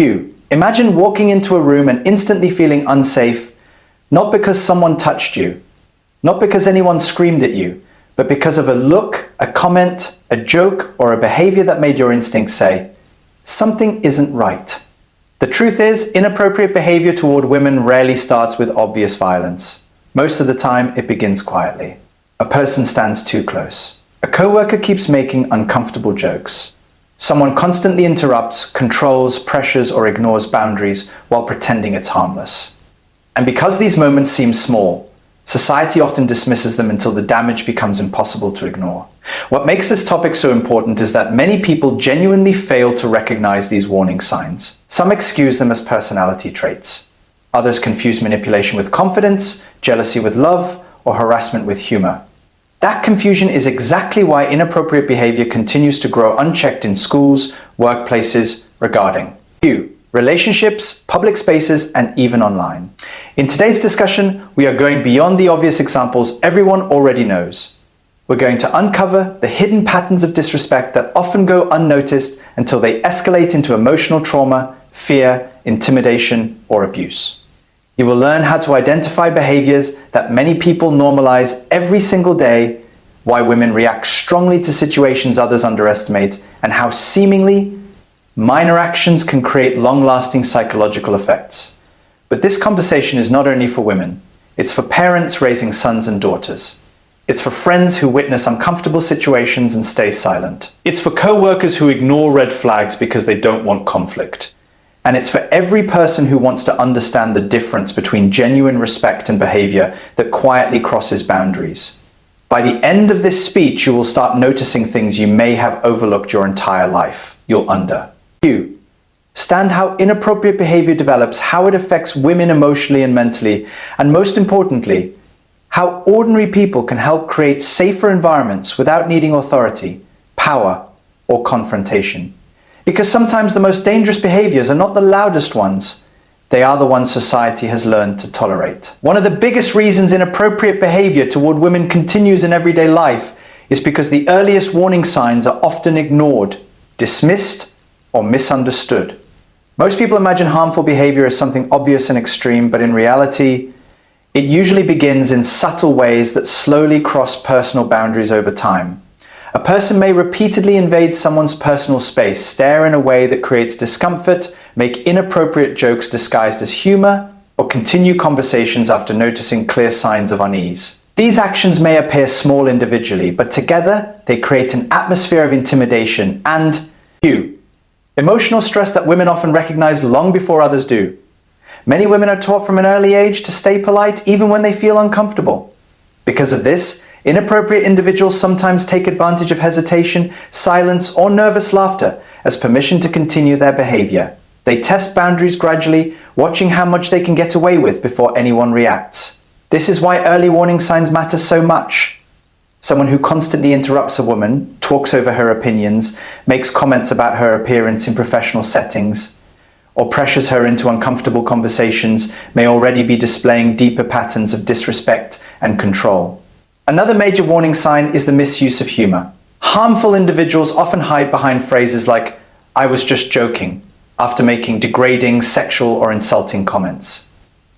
Imagine walking into a room and instantly feeling unsafe, not because someone touched you, not because anyone screamed at you, but because of a look, a comment, a joke, or a behavior that made your instincts say, something isn't right. The truth is, inappropriate behavior toward women rarely starts with obvious violence. Most of the time, it begins quietly. A person stands too close. A coworker keeps making uncomfortable jokes. Someone constantly interrupts, controls, pressures, or ignores boundaries while pretending it's harmless. And because these moments seem small, society often dismisses them until the damage becomes impossible to ignore. What makes this topic so important is that many people genuinely fail to recognize these warning signs. Some excuse them as personality traits. Others confuse manipulation with confidence, jealousy with love, or harassment with humor. That confusion is exactly why inappropriate behavior continues to grow unchecked in schools, workplaces, regarding relationships, public spaces, and even online. In today's discussion, we are going beyond the obvious examples everyone already knows. We're going to uncover the hidden patterns of disrespect that often go unnoticed until they escalate into emotional trauma, fear, intimidation, or abuse. You will learn how to identify behaviors that many people normalize every single day, why women react strongly to situations others underestimate, and how seemingly minor actions can create long-lasting psychological effects. But this conversation is not only for women. It's for parents raising sons and daughters. It's for friends who witness uncomfortable situations and stay silent. It's for co-workers who ignore red flags because they don't want conflict. And it's for every person who wants to understand the difference between genuine respect and behavior that quietly crosses boundaries. By the end of this speech, you will start noticing things you may have overlooked your entire life. You'll understand how inappropriate behavior develops, how it affects women emotionally and mentally, and most importantly, how ordinary people can help create safer environments without needing authority, power, or confrontation. Because sometimes the most dangerous behaviors are not the loudest ones, they are the ones society has learned to tolerate. One of the biggest reasons inappropriate behavior toward women continues in everyday life is because the earliest warning signs are often ignored, dismissed, or misunderstood. Most people imagine harmful behavior as something obvious and extreme, but in reality, it usually begins in subtle ways that slowly cross personal boundaries over time. A person may repeatedly invade someone's personal space, stare in a way that creates discomfort, make inappropriate jokes disguised as humor, or continue conversations after noticing clear signs of unease. These actions may appear small individually, but together they create an atmosphere of intimidation and emotional stress that women often recognize long before others do. Many women are taught from an early age to stay polite even when they feel uncomfortable. Because of this, inappropriate individuals sometimes take advantage of hesitation, silence, or nervous laughter as permission to continue their behavior. They test boundaries gradually, watching how much they can get away with before anyone reacts. This is why early warning signs matter so much. Someone who constantly interrupts a woman, talks over her opinions, makes comments about her appearance in professional settings, or pressures her into uncomfortable conversations may already be displaying deeper patterns of disrespect and control. Another major warning sign is the misuse of humor. Harmful individuals often hide behind phrases like, "I was just joking," after making degrading, sexual, or insulting comments.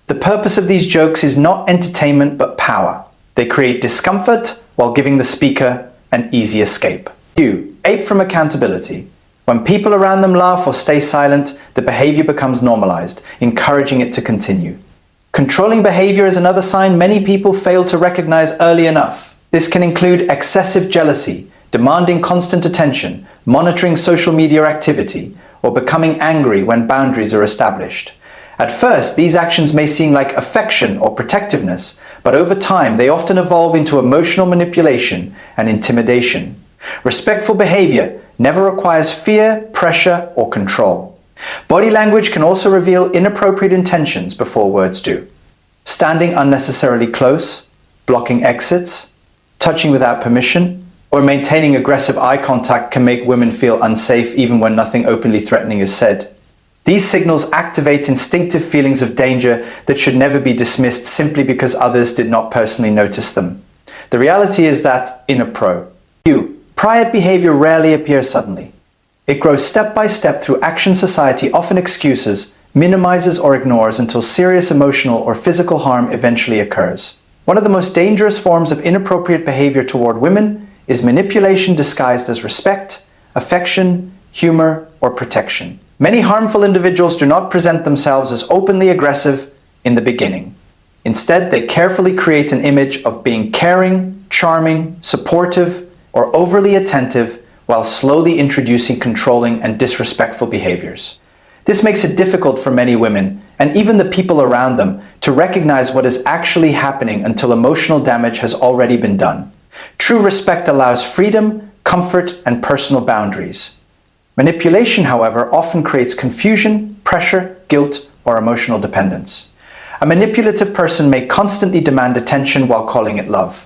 The purpose of these jokes is not entertainment but power. They create discomfort while giving the speaker an easy escape. Ape from accountability. When people around them laugh or stay silent, the behavior becomes normalized, encouraging it to continue. Controlling behavior is another sign many people fail to recognize early enough. This can include excessive jealousy, demanding constant attention, monitoring social media activity, or becoming angry when boundaries are established. At first, these actions may seem like affection or protectiveness, but over time they often evolve into emotional manipulation and intimidation. Respectful behavior never requires fear, pressure, or control. Body language can also reveal inappropriate intentions before words do. Standing unnecessarily close, blocking exits, touching without permission, or maintaining aggressive eye contact can make women feel unsafe even when nothing openly threatening is said. These signals activate instinctive feelings of danger that should never be dismissed simply because others did not personally notice them. The reality is that inappropriate behavior rarely appears suddenly. It grows step by step through action society often excuses, minimizes or ignores until serious emotional or physical harm eventually occurs. One of the most dangerous forms of inappropriate behavior toward women is manipulation disguised as respect, affection, humor, or protection. Many harmful individuals do not present themselves as openly aggressive in the beginning. Instead, they carefully create an image of being caring, charming, supportive, or overly attentive while slowly introducing controlling and disrespectful behaviors. This makes it difficult for many women, and even the people around them, to recognize what is actually happening until emotional damage has already been done. True respect allows freedom, comfort, and personal boundaries. Manipulation, however, often creates confusion, pressure, guilt, or emotional dependence. A manipulative person may constantly demand attention while calling it love.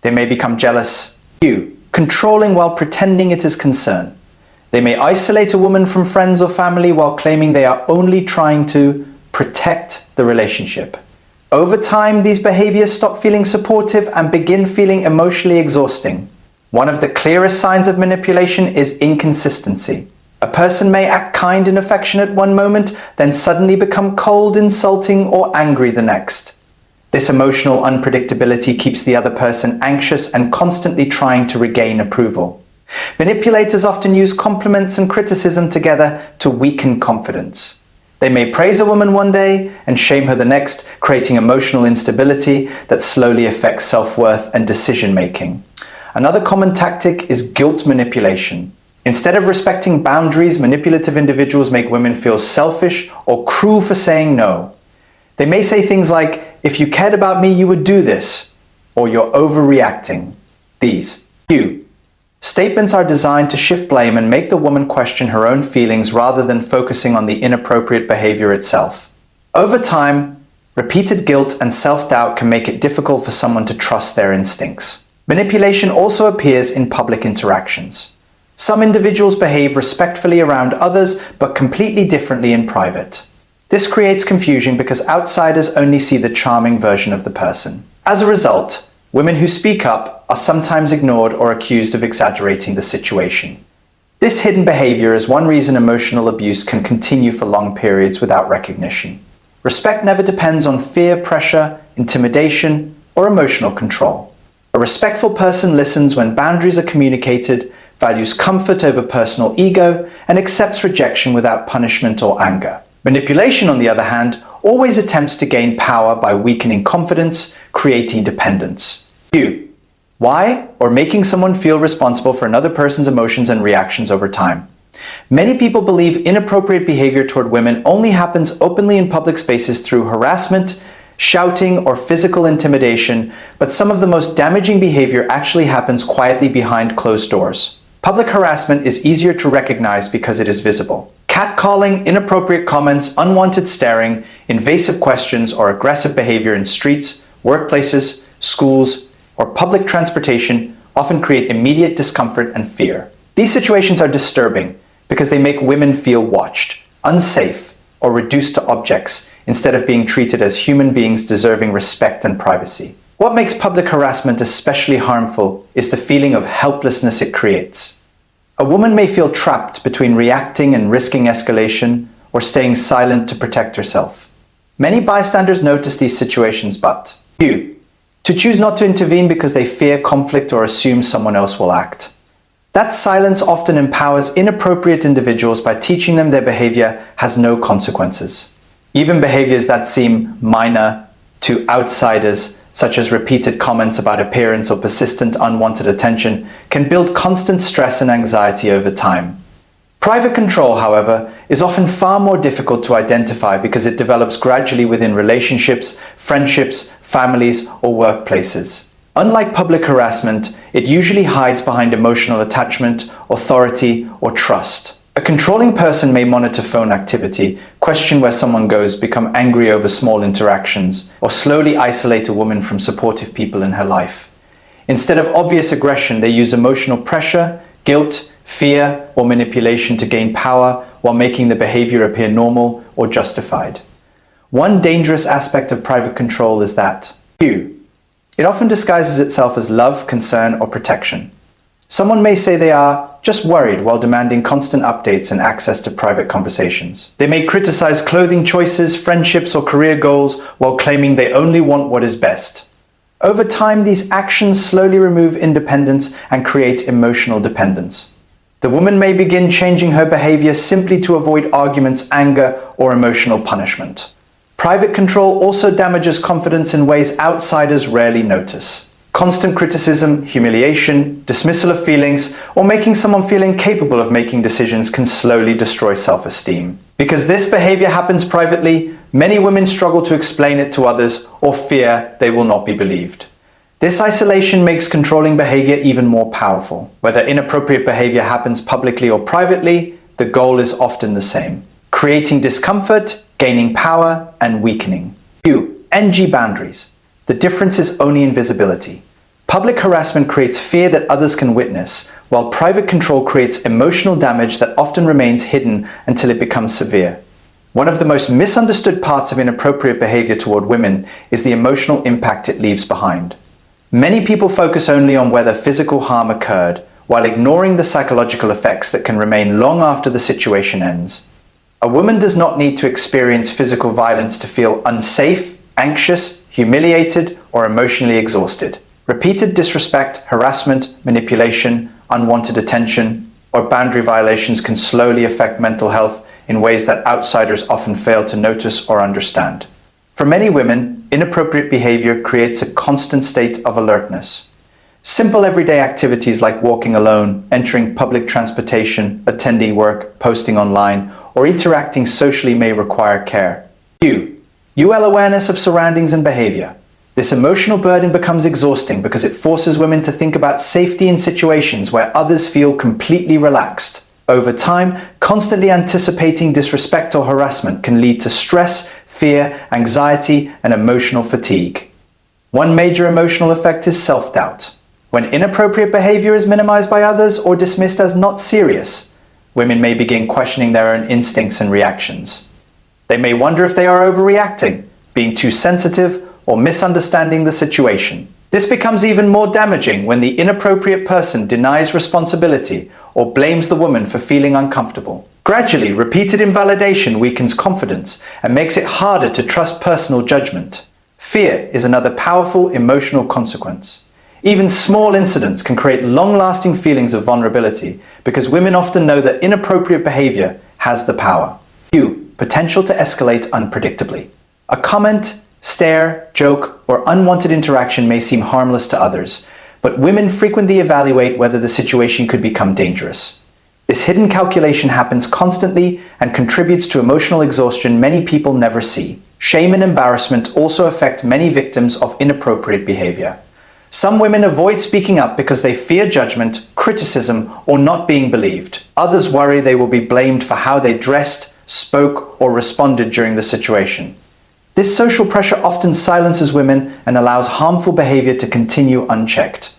They may become jealous, controlling while pretending it is concern. They may isolate a woman from friends or family while claiming they are only trying to protect the relationship. Over time, these behaviors stop feeling supportive and begin feeling emotionally exhausting. One of the clearest signs of manipulation is inconsistency. A person may act kind and affectionate one moment, then suddenly become cold, insulting, or angry the next. This emotional unpredictability keeps the other person anxious and constantly trying to regain approval. Manipulators often use compliments and criticism together to weaken confidence. They may praise a woman one day and shame her the next, creating emotional instability that slowly affects self-worth and decision-making. Another common tactic is guilt manipulation. Instead of respecting boundaries, manipulative individuals make women feel selfish or cruel for saying no. They may say things like, "If you cared about me, you would do this," or "You're overreacting." These statements are designed to shift blame and make the woman question her own feelings rather than focusing on the inappropriate behavior itself. Over time, repeated guilt and self-doubt can make it difficult for someone to trust their instincts. Manipulation also appears in public interactions. Some individuals behave respectfully around others, but completely differently in private. This creates confusion because outsiders only see the charming version of the person. As a result, women who speak up are sometimes ignored or accused of exaggerating the situation. This hidden behavior is one reason emotional abuse can continue for long periods without recognition. Respect never depends on fear, pressure, intimidation, or emotional control. A respectful person listens when boundaries are communicated, values comfort over personal ego, and accepts rejection without punishment or anger. Manipulation, on the other hand, always attempts to gain power by weakening confidence, creating dependence. Why? Or making someone feel responsible for another person's emotions and reactions over time. Many people believe inappropriate behavior toward women only happens openly in public spaces through harassment, shouting, or physical intimidation, but some of the most damaging behavior actually happens quietly behind closed doors. Public harassment is easier to recognize because it is visible. Catcalling, inappropriate comments, unwanted staring, invasive questions, or aggressive behavior in streets, workplaces, schools, or public transportation often create immediate discomfort and fear. These situations are disturbing because they make women feel watched, unsafe, or reduced to objects instead of being treated as human beings deserving respect and privacy. What makes public harassment especially harmful is the feeling of helplessness it creates. A woman may feel trapped between reacting and risking escalation or staying silent to protect herself. Many bystanders notice these situations, but to choose not to intervene because they fear conflict or assume someone else will act. That silence often empowers inappropriate individuals by teaching them their behavior has no consequences. Even behaviors that seem minor to outsiders, such as repeated comments about appearance or persistent unwanted attention, can build constant stress and anxiety over time. Private control, however, is often far more difficult to identify because it develops gradually within relationships, friendships, families, or workplaces. Unlike public harassment, it usually hides behind emotional attachment, authority, or trust. A controlling person may monitor phone activity, question where someone goes, become angry over small interactions, or slowly isolate a woman from supportive people in her life. Instead of obvious aggression, they use emotional pressure, guilt, fear, or manipulation to gain power while making the behavior appear normal or justified. One dangerous aspect of private control is that it often disguises itself as love, concern, or protection. Someone may say they are just worried while demanding constant updates and access to private conversations. They may criticize clothing choices, friendships, or career goals while claiming they only want what is best. Over time, these actions slowly remove independence and create emotional dependence. The woman may begin changing her behavior simply to avoid arguments, anger, or emotional punishment. Private control also damages confidence in ways outsiders rarely notice. Constant criticism, humiliation, dismissal of feelings, or making someone feel incapable of making decisions can slowly destroy self-esteem. Because this behavior happens privately, many women struggle to explain it to others or fear they will not be believed. This isolation makes controlling behavior even more powerful. Whether inappropriate behavior happens publicly or privately, the goal is often the same: creating discomfort, gaining power, and weakening. 2. NG boundaries. The difference is only in visibility. Public harassment creates fear that others can witness, while private control creates emotional damage that often remains hidden until it becomes severe. One of the most misunderstood parts of inappropriate behavior toward women is the emotional impact it leaves behind. Many people focus only on whether physical harm occurred, while ignoring the psychological effects that can remain long after the situation ends. A woman does not need to experience physical violence to feel unsafe, anxious, humiliated, or emotionally exhausted. Repeated disrespect, harassment, manipulation, unwanted attention, or boundary violations can slowly affect mental health in ways that outsiders often fail to notice or understand. For many women, inappropriate behavior creates a constant state of alertness. Simple everyday activities like walking alone, entering public transportation, attending work, posting online, or interacting socially may require care. UL awareness of surroundings and behavior. This emotional burden becomes exhausting because it forces women to think about safety in situations where others feel completely relaxed. Over time, constantly anticipating disrespect or harassment can lead to stress, fear, anxiety, and emotional fatigue. One major emotional effect is self-doubt. When inappropriate behavior is minimized by others or dismissed as not serious, women may begin questioning their own instincts and reactions. They may wonder if they are overreacting, being too sensitive, or misunderstanding the situation. This becomes even more damaging when the inappropriate person denies responsibility or blames the woman for feeling uncomfortable. Gradually, repeated invalidation weakens confidence and makes it harder to trust personal judgment. Fear is another powerful emotional consequence. Even small incidents can create long-lasting feelings of vulnerability because women often know that inappropriate behavior has the power. Potential to escalate unpredictably. A comment, stare, joke, or unwanted interaction may seem harmless to others, but women frequently evaluate whether the situation could become dangerous. This hidden calculation happens constantly and contributes to emotional exhaustion many people never see. Shame and embarrassment also affect many victims of inappropriate behavior. Some women avoid speaking up because they fear judgment, criticism, or not being believed. Others worry they will be blamed for how they dressed, spoke, or responded during the situation. This social pressure often silences women and allows harmful behavior to continue unchecked.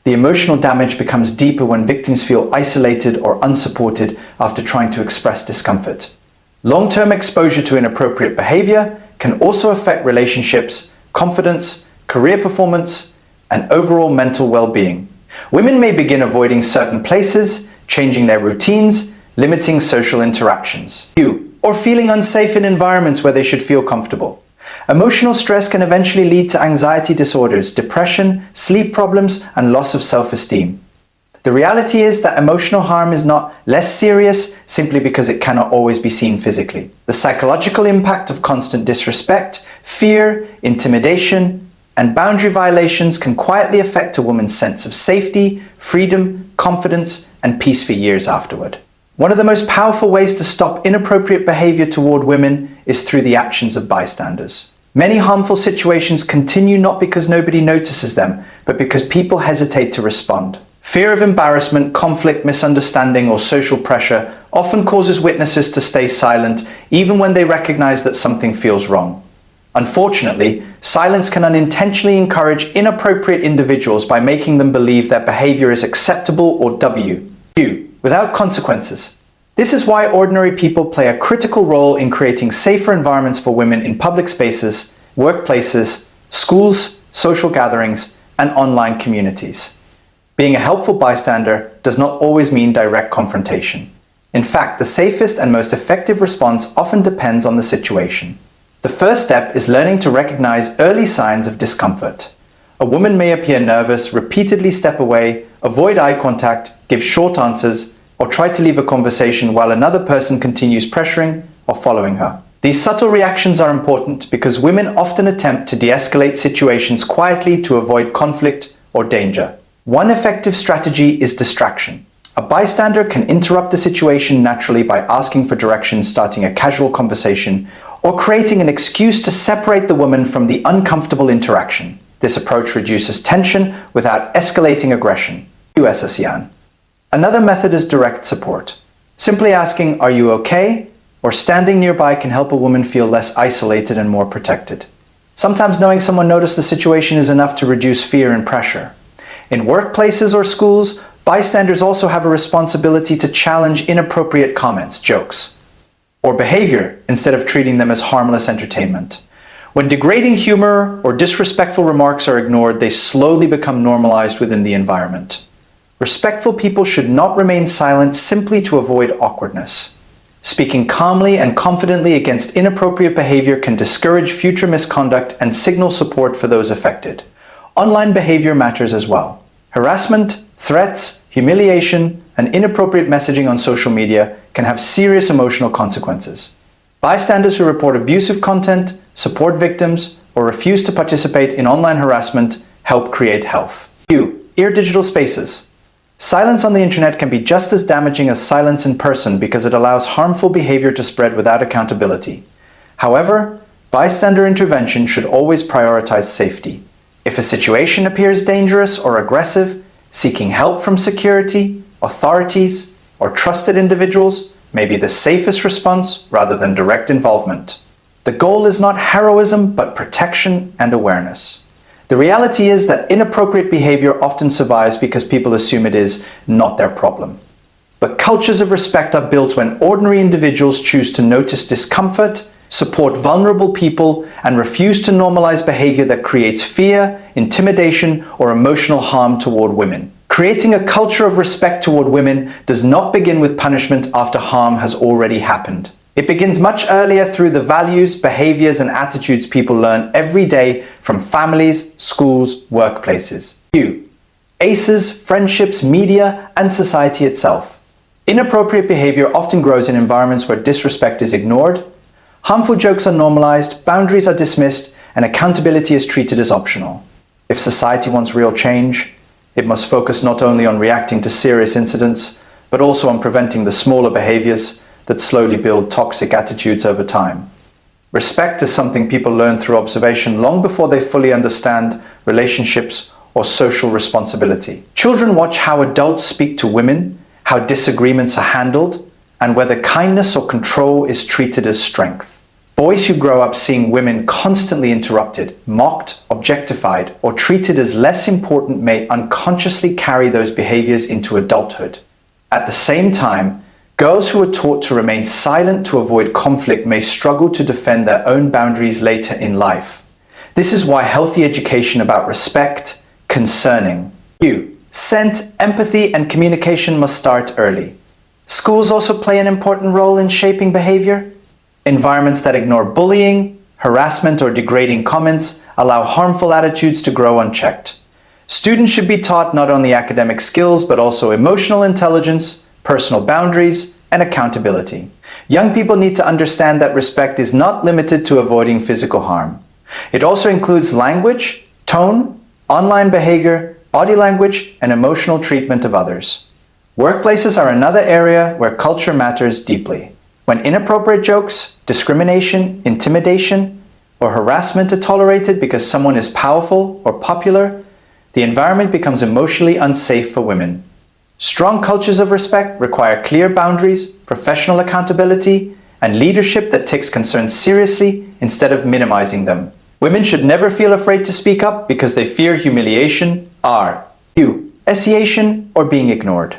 The emotional damage becomes deeper when victims feel isolated or unsupported after trying to express discomfort. Long-term exposure to inappropriate behavior can also affect relationships, confidence, career performance, and overall mental well-being. Women may begin avoiding certain places, changing their routines, limiting social interactions. Or feeling unsafe in environments where they should feel comfortable. Emotional stress can eventually lead to anxiety disorders, depression, sleep problems, and loss of self-esteem. The reality is that emotional harm is not less serious simply because it cannot always be seen physically. The psychological impact of constant disrespect, fear, intimidation, and boundary violations can quietly affect a woman's sense of safety, freedom, confidence, and peace for years afterward. One of the most powerful ways to stop inappropriate behavior toward women is through the actions of bystanders. Many harmful situations continue not because nobody notices them, but because people hesitate to respond. Fear of embarrassment, conflict, misunderstanding, or social pressure often causes witnesses to stay silent even when they recognize that something feels wrong. Unfortunately, silence can unintentionally encourage inappropriate individuals by making them believe their behavior is acceptable or without consequences. This is why ordinary people play a critical role in creating safer environments for women in public spaces, workplaces, schools, social gatherings, and online communities. Being a helpful bystander does not always mean direct confrontation. In fact, the safest and most effective response often depends on the situation. The first step is learning to recognize early signs of discomfort. A woman may appear nervous, repeatedly step away, avoid eye contact, give short answers, or try to leave a conversation while another person continues pressuring or following her. These subtle reactions are important because women often attempt to de-escalate situations quietly to avoid conflict or danger. One effective strategy is distraction. A bystander can interrupt the situation naturally by asking for directions, starting a casual conversation, or creating an excuse to separate the woman from the uncomfortable interaction. This approach reduces tension without escalating aggression. US ASEAN. Another method is direct support. Simply asking, "Are you okay?" or standing nearby can help a woman feel less isolated and more protected. Sometimes knowing someone noticed the situation is enough to reduce fear and pressure. In workplaces or schools, bystanders also have a responsibility to challenge inappropriate comments, jokes, or behavior instead of treating them as harmless entertainment. When degrading humor or disrespectful remarks are ignored, they slowly become normalized within the environment. Respectful people should not remain silent simply to avoid awkwardness. Speaking calmly and confidently against inappropriate behavior can discourage future misconduct and signal support for those affected. Online behavior matters as well. Harassment, threats, humiliation, and inappropriate messaging on social media can have serious emotional consequences. Bystanders who report abusive content, support victims, or refuse to participate in online harassment help create health. Ear digital spaces. Silence on the internet can be just as damaging as silence in person because it allows harmful behavior to spread without accountability. However, bystander intervention should always prioritize safety. If a situation appears dangerous or aggressive, seeking help from security, authorities, or trusted individuals may be the safest response rather than direct involvement. The goal is not heroism, but protection and awareness. The reality is that inappropriate behavior often survives because people assume it is not their problem. But cultures of respect are built when ordinary individuals choose to notice discomfort, support vulnerable people, and refuse to normalize behavior that creates fear, intimidation, or emotional harm toward women. Creating a culture of respect toward women does not begin with punishment after harm has already happened. It begins much earlier through the values, behaviors, and attitudes people learn every day from families, schools, workplaces. ACEs, friendships, media, and society itself. Inappropriate behavior often grows in environments where disrespect is ignored, harmful jokes are normalized, boundaries are dismissed, and accountability is treated as optional. If society wants real change, it must focus not only on reacting to serious incidents, but also on preventing the smaller behaviors that slowly build toxic attitudes over time. Respect is something people learn through observation long before they fully understand relationships or social responsibility. Children watch how adults speak to women, how disagreements are handled, and whether kindness or control is treated as strength. Boys who grow up seeing women constantly interrupted, mocked, objectified, or treated as less important may unconsciously carry those behaviors into adulthood. At the same time, girls who are taught to remain silent to avoid conflict may struggle to defend their own boundaries later in life. This is why healthy education about respect, concerning. Scent, empathy, and communication must start early. Schools also play an important role in shaping behavior. Environments that ignore bullying, harassment, or degrading comments allow harmful attitudes to grow unchecked. Students should be taught not only academic skills, but also emotional intelligence, personal boundaries, and accountability. Young people need to understand that respect is not limited to avoiding physical harm. It also includes language, tone, online behavior, body language, and emotional treatment of others. Workplaces are another area where culture matters deeply. When inappropriate jokes, discrimination, intimidation, or harassment are tolerated because someone is powerful or popular, the environment becomes emotionally unsafe for women. Strong cultures of respect require clear boundaries, professional accountability, and leadership that takes concerns seriously instead of minimizing them. Women should never feel afraid to speak up because they fear humiliation, SEation, or being ignored.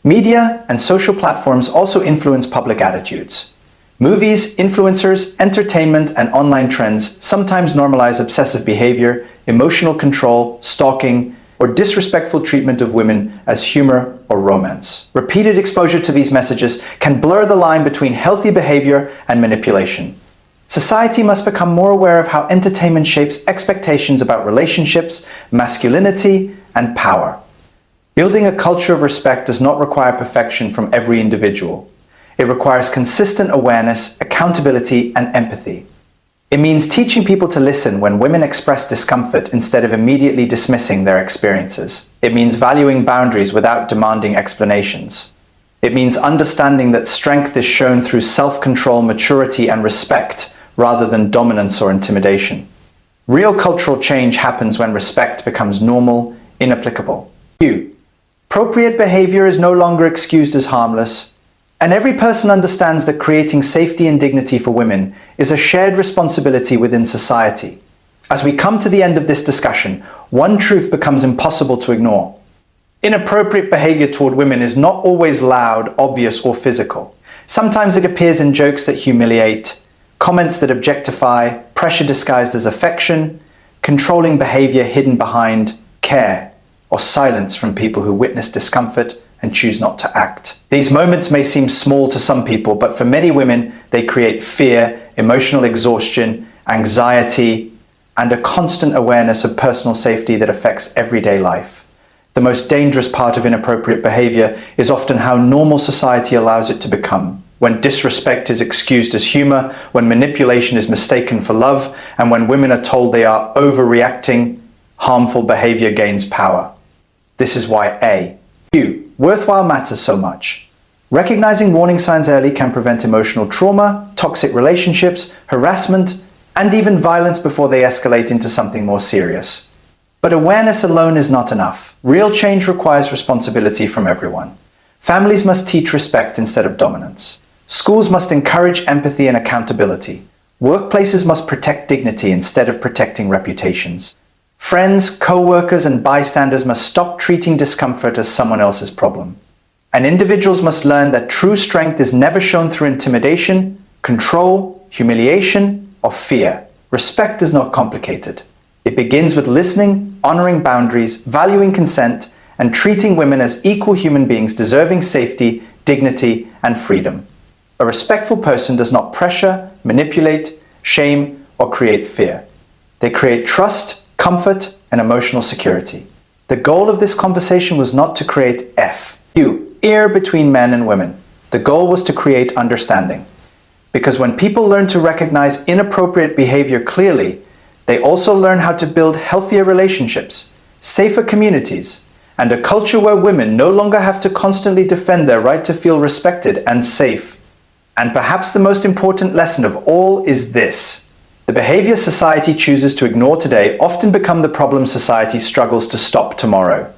Media and social platforms also influence public attitudes. Movies, influencers, entertainment, and online trends sometimes normalize obsessive behavior, emotional control, stalking, or disrespectful treatment of women as humor or romance. Repeated exposure to these messages can blur the line between healthy behavior and manipulation. Society must become more aware of how entertainment shapes expectations about relationships, masculinity, and power. Building a culture of respect does not require perfection from every individual. It requires consistent awareness, accountability, and empathy. It means teaching people to listen when women express discomfort instead of immediately dismissing their experiences. It means valuing boundaries without demanding explanations. It means understanding that strength is shown through self-control, maturity, and respect, rather than dominance or intimidation. Real cultural change happens when respect becomes normal, inapplicable. Appropriate behavior is no longer excused as harmless, and every person understands that creating safety and dignity for women is a shared responsibility within society. As we come to the end of this discussion, one truth becomes impossible to ignore. Inappropriate behavior toward women is not always loud, obvious, or physical. Sometimes it appears in jokes that humiliate, comments that objectify, pressure disguised as affection, controlling behavior hidden behind care, or silence from people who witness discomfort and choose not to act. These moments may seem small to some people, but for many women, they create fear, emotional exhaustion, anxiety, and a constant awareness of personal safety that affects everyday life. The most dangerous part of inappropriate behavior is often how normal society allows it to become. When disrespect is excused as humor, when manipulation is mistaken for love, and when women are told they are overreacting, harmful behavior gains power. This is why worthwhile matters so much. Recognizing warning signs early can prevent emotional trauma, toxic relationships, harassment, and even violence before they escalate into something more serious. But awareness alone is not enough. Real change requires responsibility from everyone. Families must teach respect instead of dominance. Schools must encourage empathy and accountability. Workplaces must protect dignity instead of protecting reputations. Friends, co-workers, and bystanders must stop treating discomfort as someone else's problem. And individuals must learn that true strength is never shown through intimidation, control, humiliation, or fear. Respect is not complicated. It begins with listening, honoring boundaries, valuing consent, and treating women as equal human beings deserving safety, dignity, and freedom. A respectful person does not pressure, manipulate, shame, or create fear. They create trust, comfort, and emotional security. The goal of this conversation was not to create ear between men and women. The goal was to create understanding. Because when people learn to recognize inappropriate behavior clearly, they also learn how to build healthier relationships, safer communities, and a culture where women no longer have to constantly defend their right to feel respected and safe. And perhaps the most important lesson of all is this: the behavior society chooses to ignore today often become the problem society struggles to stop tomorrow.